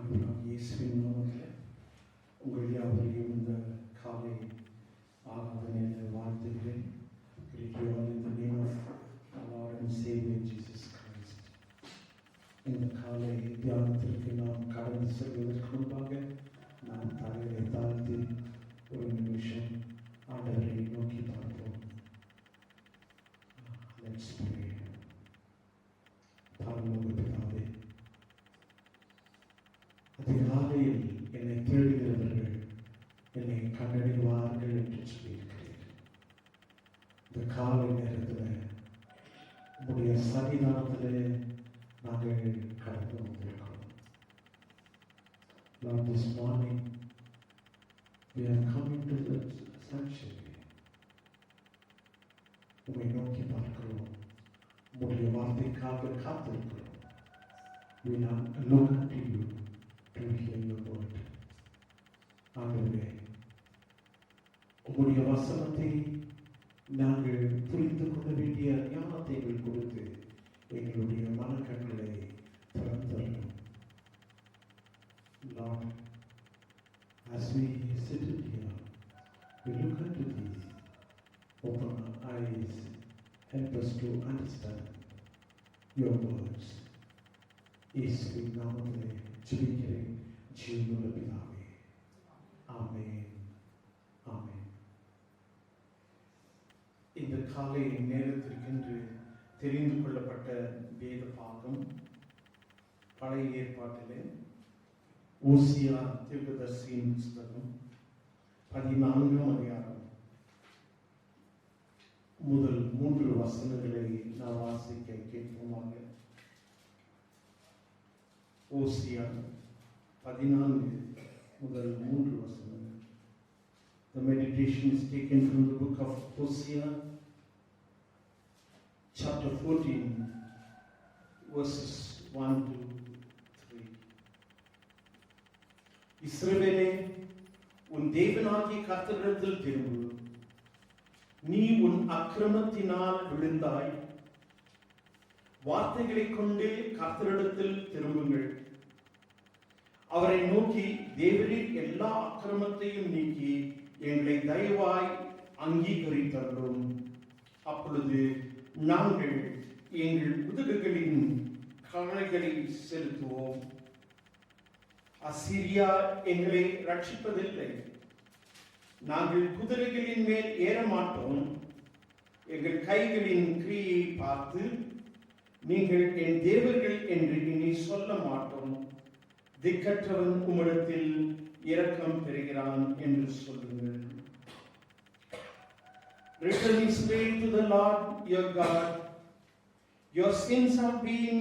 ஆண்டவராகிய இயேசுவின் நாமத்தில் உங்கள் யாவரையும் இந்த காலை ஆராதனையில் வாழ்த்துகிறேன். Greet you all in the name of our Lord and Savior Jesus Christ. இந்த காலை தியானத்திற்கு நாம் கடந்து செல்வதற்கு முன்பாக நாம் தலையை தாழ்த்தி ஒரு நிமிஷம் ஆண்டவரை நோக்கி பார்ப்போம். Let's pray. பரலோக பிதாவே, அதிகாலையில் என்னை தேடுகிறவர்கள் என்னை கண்டறிவார்கள் என்று சொல்லியிருக்கிறேன். இந்த காலை நேரத்தில் உங்களுடைய சன்னிதானத்திலே நாங்கள் கடந்து வந்திருக்கிறோம். Lord, this morning we are coming to the sanctuary. உம்மை நோக்கி பார்க்கிறோம். உங்களுடைய வார்த்தைக்காக காத்திருக்கிறோம். We now look unto you to hear your word. ஆண்டவரே, உங்களுடைய வசனத்தை நாங்கள் புரிந்து கொள்ள வேண்டிய ஞானத்தை கொடுத்து எங்களுடைய மனக்கண்களை திறந்தருளும். Lord, as we sit here, we look unto thee. Open our eyes, help us to understand your words. இயேசுவின் நாமத்திலே ஜெபிக்கிறேன் ஜீவனுள்ள பிதாவே. ஆமென். ஆமென். இந்த காலை நேரத்திற்கென்று தெரிந்து கொள்ளப்பட்ட வேத பாகம் பழைய ஏற்பாட்டிலே ஓசியா தீர்க்கதரிசியின் புத்தகம் 14ஆம் அதிகாரம் முதல் 3 வசனங்களை நாம் வாசிக்க கேட்போமாக. ஓசியா 14 முதல் 3 வசனங்கள். The meditation is taken from the book of Hosea, chapter 14, verses 1 to 3. இஸ்ரவேலே, உன் தேவனாகிய கர்த்தரிடத்தில் திரும்பு. நீ உன் அக்கிரமத்தினால் விழுந்தாய். வார்த்தைகளை கொண்டே கர்த்தரிடத்தில் திரும்புங்கள். அவரை நோக்கி, தேவரீர் எல்லா அக்கிரமத்தையும் நீக்கி எங்களை தயவாய் அங்கீகரித்தருளும். அப்பொழுது நாங்கள் எங்கள் உதடுகளின் கணைகளை செலுத்துவோம். அசீரியா எங்களை ரட்சிப்பதில்லை. நாங்கள் குதிரைகளின் மேல் ஏற மாட்டோம். எங்கள் கைகளின் கிரியை பார்த்து நீங்கள் என் தேவர்கள் என்று இனி சொல்ல மாட்டோம். திக்கற்றவன் உம்மிடத்தில் இரக்கம் பெறுகிறான் என்று சொல்லுங்கள். Return his way to the Lord your God. Your sins have been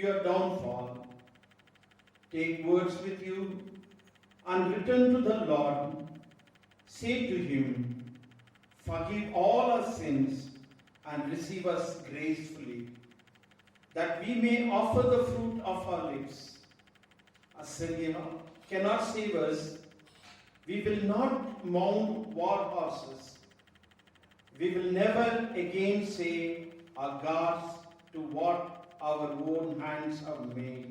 your downfall. Take words with you and return to the Lord. Say to him, forgive all our sins and receive us gracefully, that we may offer the fruit of our lips. Assyria cannot save us. We will not mount war horses. We will never again say, our gods, to what our own hands have made.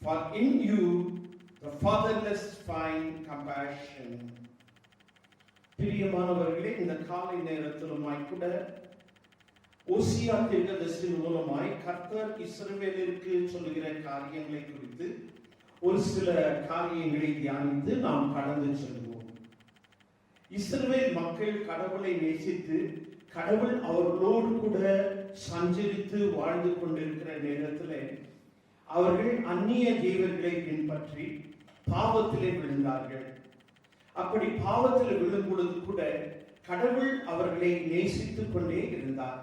For in you the fatherless find compassion. பிரியமானவர்களே, இந்த காலை நேரத்திலுமாய் கூட ஓசியா தீர்க்கதரிசியின் மூலமாய் கர்த்தர் இஸ்ரவேலிற்கு சொல்லுகிற காரியங்களை குறித்து ஒரு சில காரியங்களை தியானித்து நாம் கடந்து செல்வோம். இஸ்ரவேல் மக்கள் கடவுளை நேசித்து கடவுள் அவர்களோடு கூட சஞ்சரித்து வாழ்ந்து கொண்டிருக்கிற நேரத்தில் அவர்கள் அந்நிய தேவர்களை பின்பற்றி பாவத்திலே விழுந்தார்கள். அப்படி பாவத்தில் விழும் பொழுது கூட கடவுள் அவர்களை நேசித்துக் கொண்டே இருந்தார்.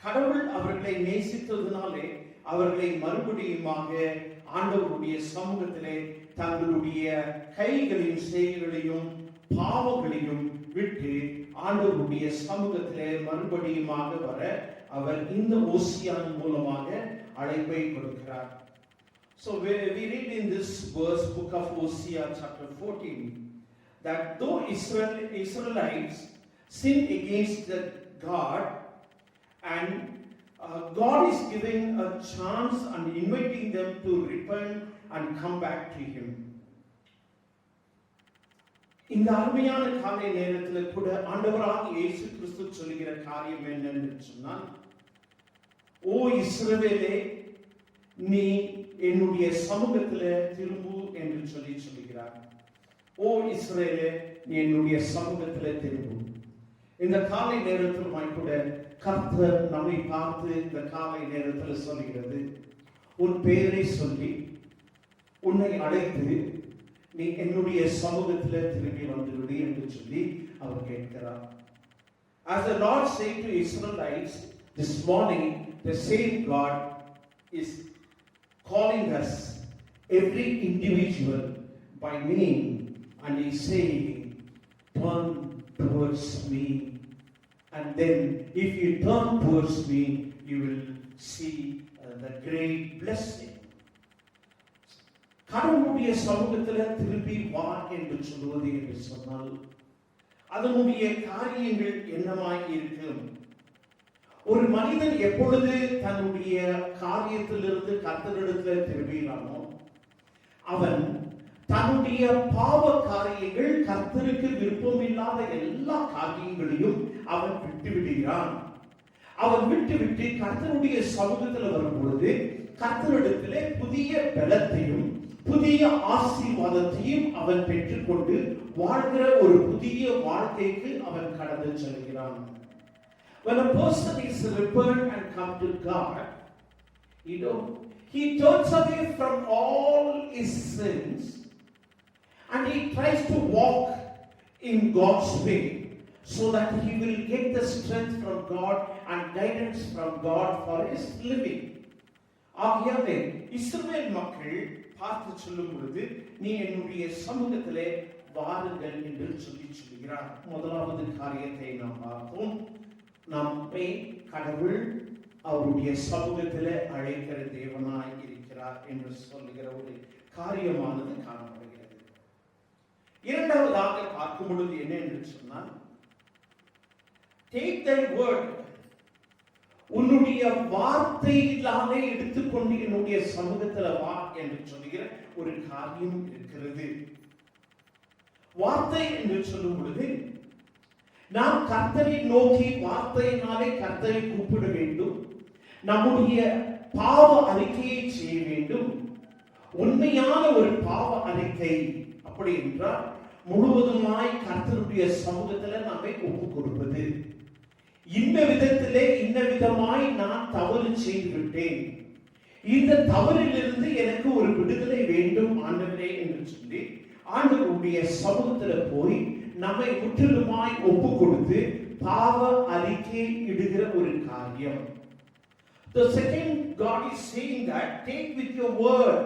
கடவுள் அவர்களை நேசித்ததினாலே அவர்களை மறுபடியுமாக ஆண்டவருடைய சமூகத்திலே தங்களுடைய கைகளின் செயல்களையும் பாவங்களையும் விட்டு ஆண்டவருடைய சமூகத்திலே மறுபடியுமாக வர அவர் இந்த ஓசியான் மூலமாக அழைப்பை கொடுக்கிறார். So we read in this verse, book of Hosea chapter 14, that though Israelites sinned against the God and God is giving a chance and inviting them to repent and come back to Him. இந்த அருமையான காலை நேரத்தில் கூட ஆண்டவராகிய இயேசு கிறிஸ்து சொல்லுகிற காரியம் என்னன்னு சொன்னால், ஓ இஸ்ரவேலே, நீ என்னுடைய சமூகத்தில் திரும்பு என்று சொல்லுகிறார். ஓ இஸ்ரவேலே, நீ என்னுடைய சமூகத்தில் திரும்பு. இந்த காலை நேரத்தில் கூட கர்த்தர் நம்மை பார்த்து இந்த காலை நேரத்தில் சொல்கிறது, உன் பெயரை சொல்லி உன்னை அழைத்து நீ என்னுடைய சமூகத்தில் திரும்பி வந்துவிடு என்று சொல்லி அவர் கேட்கிறார். As the Lord said to Israelites this morning, the same God is calling us, every individual by name, and He is saying, turn towards me. And then if you turn towards me, you will see the great blessing. கடவுளுடைய சமூகத்தில் திரும்பி வா என்று சொல்வது என்று சொன்னால் அதனுடைய காரியங்கள் என்னமாய் இருக்கும்? ஒரு மனிதன் எப்பொழுது தன்னுடைய காரியத்திலிருந்து கர்த்தரிடத்தில் திரும்பினானோ அவன் தன்னுடைய பாவ காரியங்கள், கர்த்தருக்கு விருப்பமில்லாத எல்லா காரியங்களையும் அவன் விட்டு விடுகிறான். அவன் விட்டு கர்த்தருடைய சமூகத்தில் வரும் பொழுது கர்த்தரிடத்திலே புதிய பலத்தையும் புதிய ஆசீர்வாதத்தையும் அவன் பெற்றுக்கொண்டு வாழ்கிற ஒரு புதிய வாழ்க்கைக்கு அவன் கடந்து செல்கிறான். When a person is repent and come to God, he turns away from all his sins and he tries to walk in God's way so that he will get the strength from God and guidance from God for his living. ஆகியாவே இஸ்ரவேல் மக்கள் பார்த்து சொல்லும் பொழுது, நீ என்னுடைய சமூகத்திலே வாருங்கள் என்று சொல்லுகிறார். முதலாவது காரியத்தை நாம் பார்த்தோம். நம்மை கடவுள் அவருடைய சமூகத்திலே அழைக்கிற தேவனாய் இருக்கிறார் என்று சொல்லுகிற ஒரு காரியமானது காணப்படுகிறது. இரண்டாவதாக பார்க்கும் பொழுது என்ன என்று சொன்னால், take thy word, உன்னுடைய வார்த்தையிலாலே எடுத்துக்கொண்டு என்னுடைய சமூகத்தில் வா என்று சொல்லுகிற ஒரு காரியம் இருக்கிறது. வார்த்தை என்று சொல்லும் பொழுது நாம் கர்த்தரை நோக்கி வார்த்தையினாலே கர்த்தரை கூப்பிட வேண்டும். நம்முடைய பாவ அறிக்கையை செய்ய வேண்டும். உண்மையான ஒரு பாவ அறிக்கை அப்படி என்றால் முழுவதுமாய் கர்த்தருடைய சமூகத்தில் நம்மை ஒப்புக் கொடுப்பது. இந்த விதத்திலே இந்த விதமாய் நான் தவறு செய்து விட்டேன், இந்த தவறிலிருந்து எனக்கு ஒரு விடுதலை வேண்டும் ஆண்டவரே என்று சொல்லி ஆண்டவருடைய சமூகத்தில் போய் நம்மை முற்றிலுமாய் ஒப்பு கொடுத்து பாவ அறிக்கை இடுகிற ஒரு காரியம். The second, God is saying that take with your word.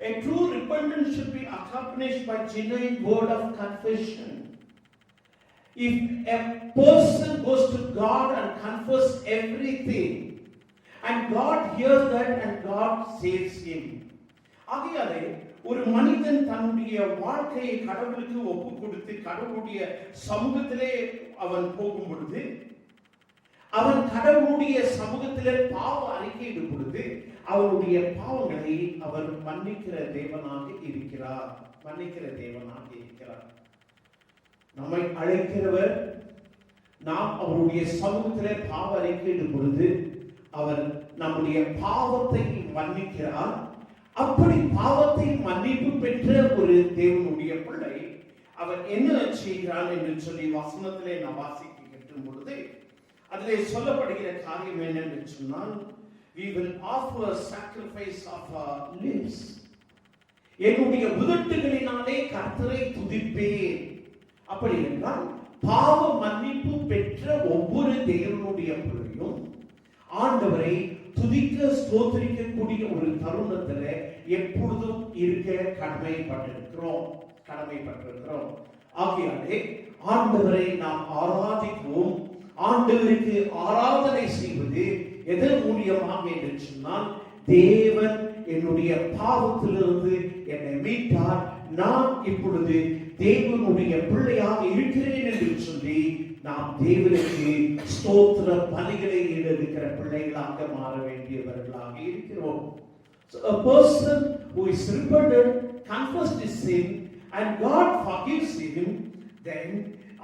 A true repentance should be accompanied by genuine word of confession. If a person goes to God and confess everything, and God hears that and God saves him. ஆகையாலே ஒரு மனிதன் தன்னுடைய வாழ்க்கையை கடவுளுக்கு ஒப்பு கொடுத்து கடவுளுடைய சமூகத்திலே அவன் போகும் பொழுது அவன் கடவுளுடைய சமூகத்திலே பாவ அறிக்கையிடும் பொழுது அவருடைய பாவங்களை அவர் மன்னிக்கிற தேவனாக இருக்கிறார். நம்மை அழைக்கிறவர், நாம் அவருடைய சமூகத்திலே பாவ அறிக்கையிடும் பொழுது அவர் நம்முடைய பாவத்தை மன்னிக்கிறார். அப்படி பாவத்தை மன்னிப்பு பெற்ற ஒரு தேவனுடைய பிள்ளை அவர் என்ன செய்கிறார் என்று சொல்லி வசனத்திலே நாம் வாசிக்க கேட்கும் பொழுது அதிலே சொல்லப்படுகிற காரியம் என்னென்று சொன்னால், we will offer sacrifice of our lips. என்னுடைய உதட்டுகளினாலே கர்த்தரை துதிப்பேன். அப்படி என்றால் பாவ மன்னிப்பு பெற்ற ஒவ்வொரு தேவனுடைய பிள்ளையும் ஆண்டவரை துதிக்க ஸ்தோத்திரிக்கக்கூடிய ஒரு தருணத்தில் எப்பொழுதும் இருக்க கடமைப்பட்டிருக்கிறோம். ஆகையாலே ஆண்டவரை நாம் ஆராதிப்போம். ஆண்டவருக்கு ஆராதனை செய்வது எதன் மூலியமாக என்று சொன்னால், தேவன் என்னுடைய பாவத்திலிருந்து என்னை மீட்டார், நான் இப்பொழுது தேவனுடைய பிள்ளையாக இருக்கிறேன் என்று சொல்லி நாம் தேவனுக்கு ஸ்தோத்திர பலிகளை எடுக்கிற பிள்ளைகளாக மாற வேண்டியவர்களாக இருக்கிறோம். So a person who is repented, confessed his sin, and God forgives him, then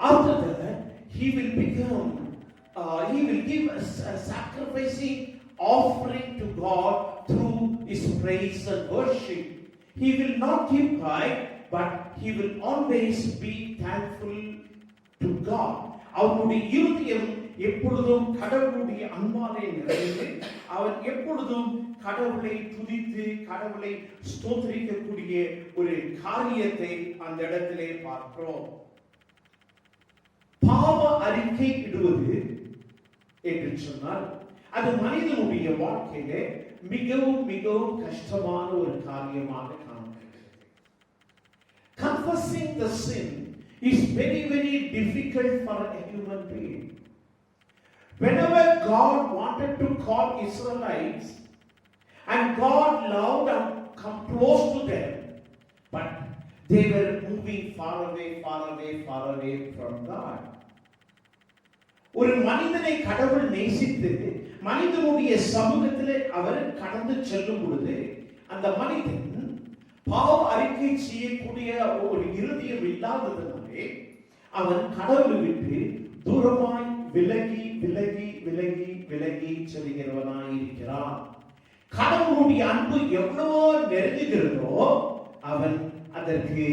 after that he will give a sacrificing offering to God through his praise and worship. He will not keep quiet, but he will always be thankful to God. அவருடைய இருதயம் எப்பொழுதும் கடவுளுடைய அன்பாலே நிறைந்து அவர் எப்பொழுதும் கடவுளை துதித்து கடவுளை ஸ்தோத்திரிக்கக்கூடிய ஒரு காரியத்தை அந்த இடத்திலே பார்க்கிறோம். பாவ அறிக்கை இடுவது என்று சொன்னால் அது மனிதனுடைய வாழ்க்கையிலே மிகவும் மிகவும் கஷ்டமான ஒரு காரியமாக காணப்படுகிறது. Confessing the sin is very very difficult for a human being. Whenever God wanted to call Israelites and God loved and come close to them, but they were moving far away from God. ஒரு மனிதனை கடவுள் நேசித்து மனிதனுடைய சமூகத்திலே அவர் கடந்து செல்லும் பொழுது அந்த மனிதன் பாவ அறிக்கை செய்யக்கூடிய ஒரு இருதயம் இல்லாததனாலே அவன் கடவுளை விட்டு தூரமாய் விலகி செல்கிறவனாய் இருக்கிறான். கடவுளுடைய அன்பு எவ்வளவோ நெருங்குகிறதோ அவன் அதற்கு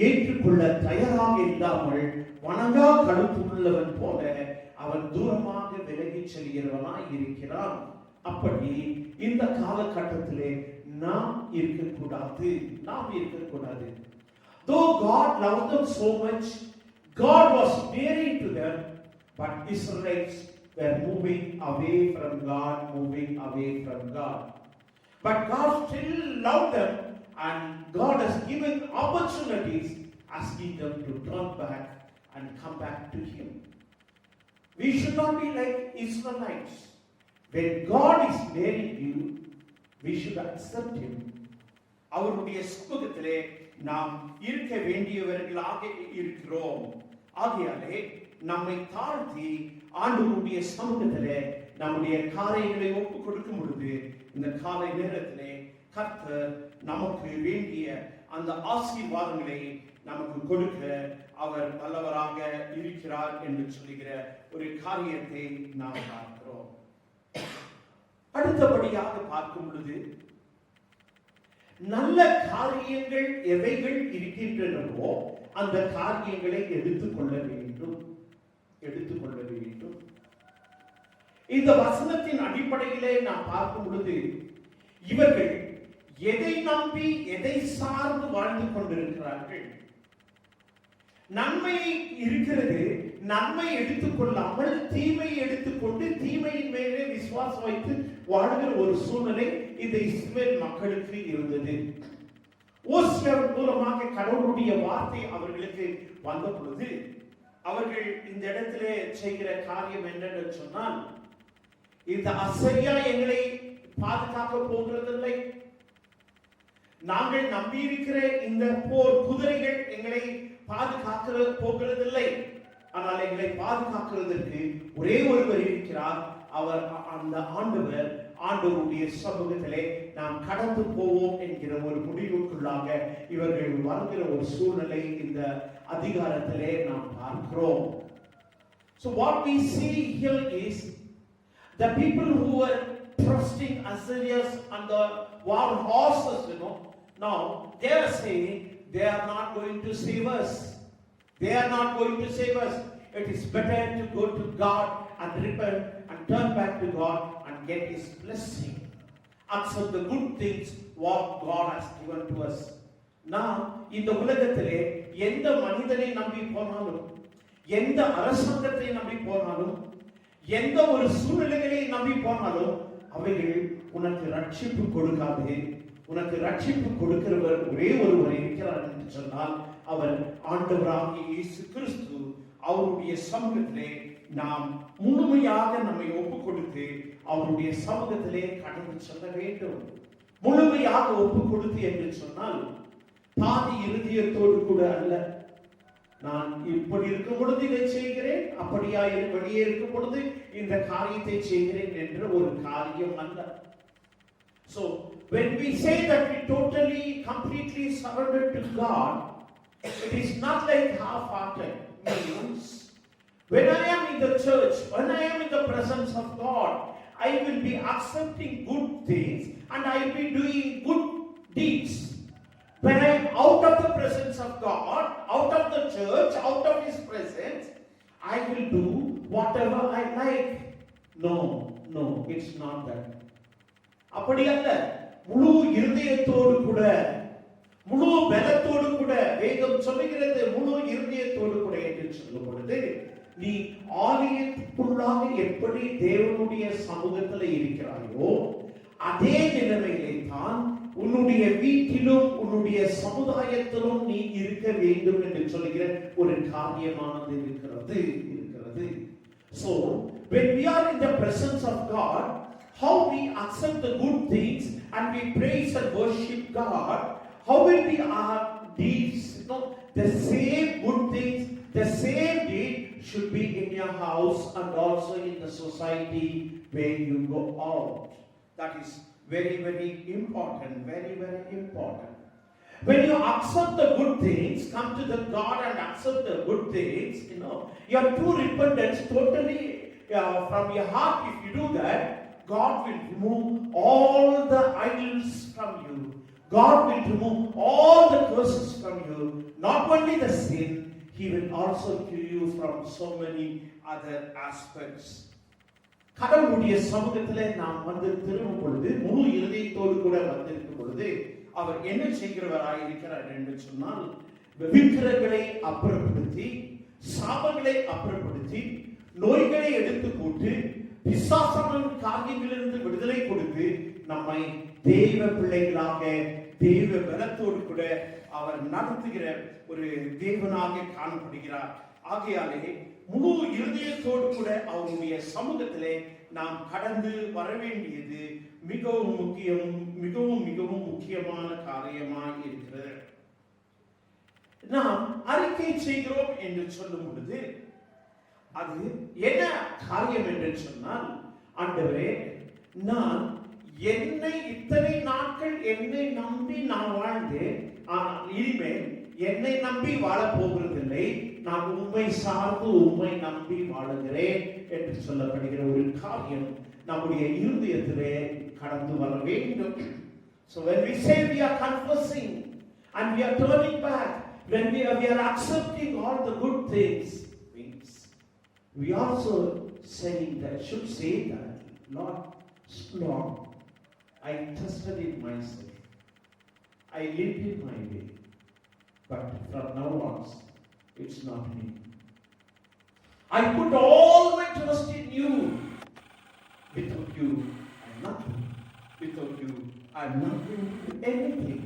ஏற்றுக்கொள்ள தயாராக இல்லாமல் வணங்கா கழுத்துள்ளவன் போல அவன் தூரமாக விலகி செல்கிறவனாய் இருக்கிறான். அப்படி இந்த காலகட்டத்திலே நாம் இருக்கக்கூடாது. Though God loved them so much, God was near to them, but Israelites were moving away from God. But God still loved them, and God has given opportunities, asking them to turn back and come back to Him. We should not be like Israelites. When God is near you, we should accept Him. அவருடைய சமூகத்திலே நாம் இருக்க வேண்டியவர்களாக இருக்கிறோம். ஆகையாலே நம்மை தாழ்த்தி ஆண்டவருடைய சமூகத்திலே நம்முடைய காரியங்களை ஒப்புக் கொடுக்கும் பொழுது இந்த காலை நேரத்திலே கர்த்தர் நமக்கு வேண்டிய அந்த ஆசீர்வாதங்களை நமக்கு கொடுக்க அவர் வல்லவராக இருக்கிறார் என்று சொல்லுகிற ஒரு காரியத்தை நாம் பார்க்கிறோம். அடுத்தபடியாக பார்க்கும் பொழுது நல்ல காரியங்கள் எவைகள் இருக்கின்றனவோ அந்த காரியங்களை எடுத்துக்கொள்ள வேண்டும். இந்த வசனத்தின் அடிப்படையிலே நாம் பார்க்கும் பொழுது இவர்கள் எதை நம்பி எதை சார்ந்து வாழ்ந்து கொண்டிருக்கிறார்கள்? நன்மை இருக்கிறது, நன்மை எடுத்துக்கொள்ளாமல் தீமை எடுத்துக்கொண்டு தீமையின் மேலே விசுவாசம் வைத்து வாழ்கிற ஒரு சூழ்நிலை இந்த இஸ்ரவேல் மக்களுக்கு இருந்தது. ஓசியாவின் மூலமாக கடவுளுடைய வார்த்தை அவர்களுக்கு வந்த பொழுது அவர்கள் இந்த இடத்திலே செய்கிற காரியம் என்னன்னு சொன்னால், இந்த அசரியா எங்களை பாதுகாக்க போகிறதில்லை, நாங்கள் நம்பியிருக்கிற இந்த போர் குதிரைகள் எங்களை பாதுகாக்க போகிறதில்லை, ஆனால் எங்களை பாதுகாக்கிறதற்கு ஒரே ஒருவர் இருக்கிறார், அவர் அந்த ஆண்டவருடைய சமூகத்திலே நாம் கடந்து போவோம் என்கிற ஒரு முடிவுக்குள்ளாக இவர்கள் வருகிற ஒரு சூழ்நிலை இந்த அதிகாரத்திலே நாம் பார்க்கிறோம். So what we see here is the people who were trusting Assyrians and the war horses, now they are saying they are not going to save us. It is better to go to God and repent and turn back to God and get His blessing. Accept the good things what God has given to us. நாம் இந்த உலகத்திலே எந்த மனிதனை நம்பி போனாலும், எந்த அரசாங்கத்தை நம்பி போனாலும், எந்த ஒரு சூழ்நிலைகளை நம்பி போனாலும் அவைகள் உனக்கு ரட்சிப்பு கொடுக்காது. உனக்கு ரட்சிப்பு கொடுக்கிறவர் ஒரே ஒருவர் இருக்கிறார் என்று சொன்னால் அவர் ஆண்டவராகிய இயேசு கிறிஸ்து. அவருடைய சமூகத்திலே நாம் முழுமையாக நம்மை ஒப்புக் கொடுத்து அவருடைய சமூகத்திலே கடந்து செல்ல வேண்டும். முழுமையாக ஒப்புக் கொடுத்து என்று சொன்னால் பாதி இருதயத்தோடு கூட அல்ல, நான் இப்படி இருக்கும் பொழுது இதை செய்கிறேன், அப்படியா வெளியே இருக்கும் பொழுது இந்த காரியத்தை செய்கிறேன் என்ற ஒரு காரியம் அல்ல. So when we say that we totally completely surrendered to God, it is not like half-hearted. Means when I am in the church, when I am in the presence of God, I will be accepting good things and I will be doing good deeds. When I am out of the presence of God, out of the church, out of His presence, I will do whatever I like. No, it's not that. அப்படி அல்ல. முழு இருதயத்தோடு கூட, முழு பலத்தோடு கூட, வேதம் சொல்லுகிறது முழு இருதயத்தோடு கூட என்று சொல்லும் பொழுது, நீ ஆலயத்துக்குள்ளாக எப்படி தேவனுடைய சமூகத்தில் இருக்கிறாயோ அதே நிலைமையிலே தான் உன்னுடைய வீட்டிலும் உன்னுடைய சமுதாயத்திலும் நீ இருக்க வேண்டும் என்று சொல்லுகிற ஒரு காரியமானது இருக்கிறது. So when we are in the presence of God, how we accept the good things and we praise and worship God, how will be our deeds? The same good things, the same deed should be in your house and also in the society where you go out. That is very, very important. Very, very important. When you accept the good things, come to the God and accept the good things, your true repentance totally from your heart. If you do that, God will remove all the idols from you. God will remove all the curses from you. Not only the sin, He will also cure you from so many other aspects. கடவுளுடைய சமூகத்திலே நாம் வந்து திரும்பும் பொழுது, முழு இருதயத்தோடு கூட வந்திருக்கும் பொழுது, அவர் என்ன செய்கிறவராய் இருக்கிறார் என்று சொன்னால், விக்கிரகங்களை அப்புறப்படுத்தி, சாபங்களை அப்புறப்படுத்தி, நோய்களை எடுத்து போட்டு, பிசாசான காரியங்களிலிருந்து விடுதலை கொடுத்து, நம்மை தெய்வ பிள்ளைகளாக தெய்வ பலத்தோடு கூட அவர் நடத்துகிற ஒரு தேவனாக காணப்படுகிறார். ஆகையாலே முழு இருதயத்தோடு கூட அவருடைய சமூகத்திலே நாம் கடந்து வர வேண்டியது மிகவும் முக்கியமான காரியமாக இருக்கிறது. நாம் அறிக்கை செய்கிறோம் என்று சொல்லும் பொழுது அது என்ன காரியம் என்று சொன்னால், ஆண்டவரே, நான் என்னை இத்தனை நாட்கள் என்னை நம்பி நான் வாழ்ந்தேன், ஆனால் இனிமேல் என்னை நம்பி வாழப் போகிறதில்லை, நான் உம்மை சார்ந்து உம்மை நம்பி வாழுகிறேன் என்று சொல்லப்படுகிற ஒரு காரியம் நம்முடைய இருதயத்திலே கடந்து வர வேண்டும். So when we say we are confessing and we are turning back, when we are accepting all the good things, means we also saying that, should say that, Lord, I trusted in myself, I lived in my way, but from now on it's not me. I put all my trust in you. Without you I'm nothing. Without you I'm not going to do anything.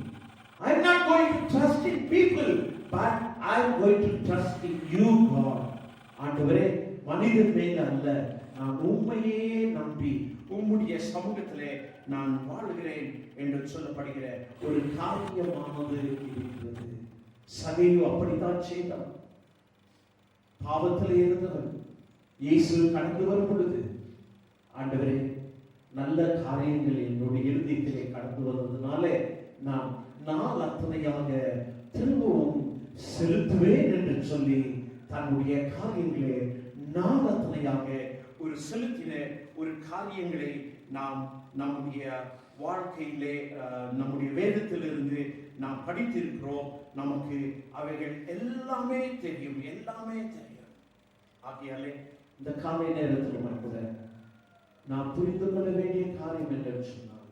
I'm not going to trust in people, but I'm going to trust in you, God. ஆண்டவரே, மனிதன் மேல் அல்ல, நான் உம்மையே நம்பி உம்முடைய சமூகத்திலே நான் வாழுகிறேன் என்று சொல்லப்படுகிற ஒரு காரியமானது இருக்கிறது. சகேயு அப்படித்தான் செய்தான். பாவத்திலே இருந்தவன் இயேசு கடந்து வரும் பொழுது, ஆண்டவரே, நல்ல காரியங்கள் என்னுடைய இருதயத்திலே கடந்து வந்ததுனாலே நான் அத்தனையாக திரும்பவும் செலுத்துவேன் என்று சொல்லி தன்னுடைய காரியங்களே அத்தனையாக ஒரு செலுத்தின ஒரு காரியங்களை நாம் நம்முடைய வாழ்க்கையிலே நம்முடைய வேதத்திலிருந்து நாம் படித்திருக்கிறோம். நமக்கு அவைகள் எல்லாமே தெரியும். ஆகையாலே இந்த காலை நேரத்தில் கூட நாம் புரிந்து கொள்ள வேண்டிய காரியம் என்று சொன்னால்,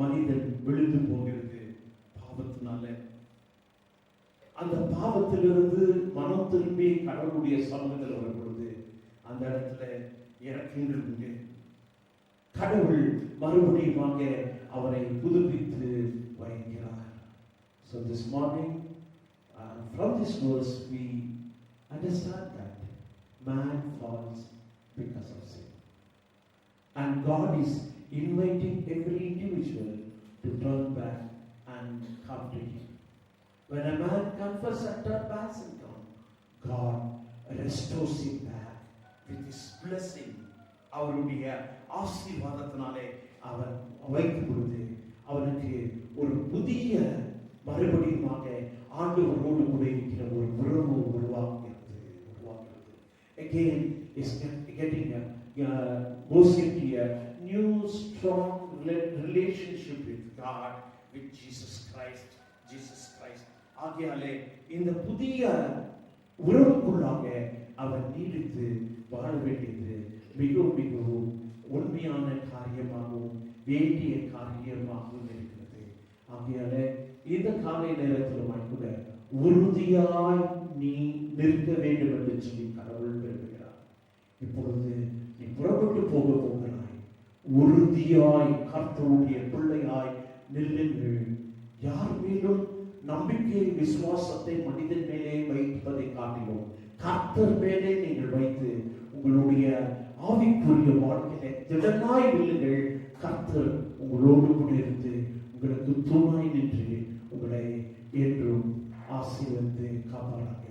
மனிதன் விழுந்து போகிறது பாவத்தினால. அந்த பாவத்திலிருந்து மனம் திரும்பி கடவுளுடைய சமூகத்தில் வரும் பொழுது அந்த இடத்துல இறக்கங்கள் உண்டு. கடவுள் மறுபடியுமாக அவரை புதுப்பித்து வைக்கிறார். So this morning, from this verse we understand that man falls because of sin, and God is inviting every individual to turn back and come to Him. When a man confesses and turns back and comes, God restores him back with his blessing. அவருடைய ஆசீர்வாதத்தினாலே அவர் வைக்கும் பொழுது அவனுக்கு ஒரு புதிய மறுபடியுமாக ஆண்டவரோடு கூட இருக்கிற ஒரு உறவு உருவாகிறது. Again is getting goes into a new strong relationship with God, with Jesus Christ. ஆகையாலே இந்த புதிய உறவுக்குள்ளாக அவர் நீடித்து வாழ வேண்டியது மிகவும் உண்மையான காரியமாகவும் வேண்டிய காரியமாகவும் இருக்கிறது. ஆகையாலே இந்த காலை நேரத்தில் கூட உறுதியாய் நீ நிற்க வேண்டும் என்று சொல்லி கடவுள் விரும்புகிறார். இப்பொழுது நீ புறப்பட்டு போக போகிறாய், உறுதியாய் கர்த்தருடைய பிள்ளையாய் நில்லுங்கள். யார் மேலும் நம்பிக்கை விசுவாசத்தை மனிதன் மேலே வைப்பதை காட்டிலும் கர்த்தர் மேலே நீங்கள் வைத்து உங்களுடைய ஆவிக்குரிய வாழ்க்கையில திடமாய் நில்லுங்கள். கர்த்தர் உங்களோடு கூட இருந்து உங்களுக்கு துணை நின்று உங்களை என்றும் ஆசீர்வதித்து காப்பாராக.